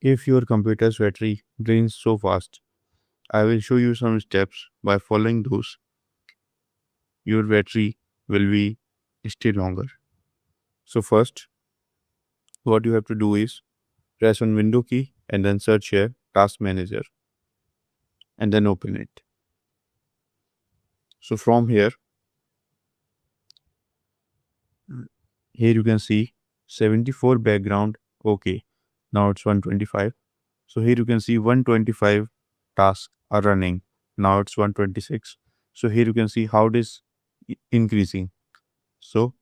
If your computer's battery drains so fast, I will show you some steps. By following those, your battery will be stay longer. So first, what you have to do is press on window key and then search here task manager and then open it. So from here you can see 74 background. Okay, now it's 125. So here you can see 125 tasks are running. Now it's 126. So here you can see how it is increasing. So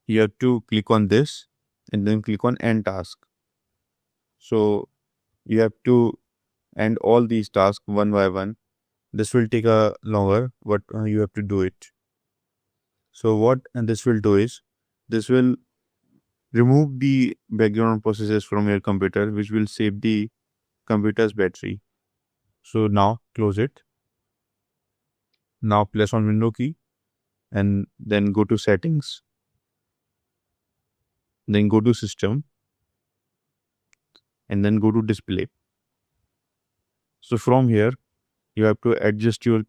you have to click on this and then click on end task. So you have to end all these tasks one by one. This will take a longer, but you have to do it. So what this will do is this will remove the background processes from your computer, which will save the computer's battery. So now close it. Now press on window key and then go to settings. Then go to system and then go to display. So from here, you have to adjust your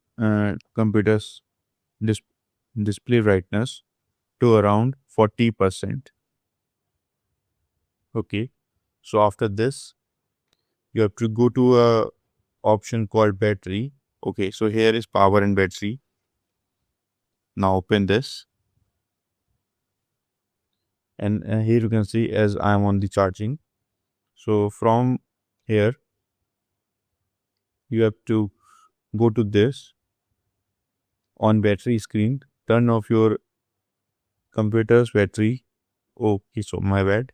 computer's display brightness to around 40%. Okay. So after this, you have to go to a option called battery. Okay. So here is power and battery. Now open this. And here you can see as I am on the charging. So from here, you have to go to this on battery screen, turn off your computer's battery. Okay, so my bad.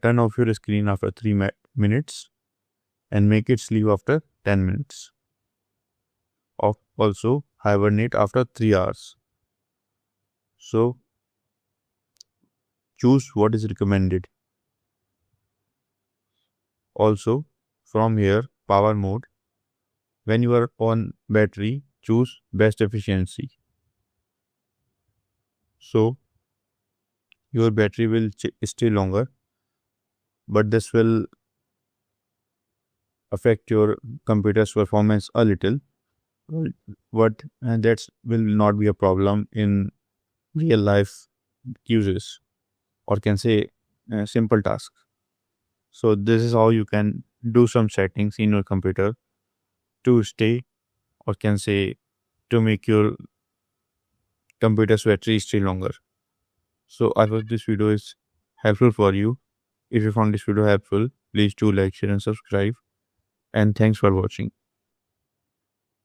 Turn off your screen after 3 minutes and make it sleep after 10 minutes. Also hibernate after 3 hours. So choose what is recommended. Also from here, power mode. When you are on battery, choose best efficiency. So your battery will stay longer, but this will affect your computer's performance a little. But that will not be a problem in real life uses, or can say simple tasks. So this is how you can do some settings in your computer to stay, or can say to make your computer's battery stay longer. So I hope this video is helpful for you. If you found this video helpful, please do like, share and subscribe. And thanks for watching.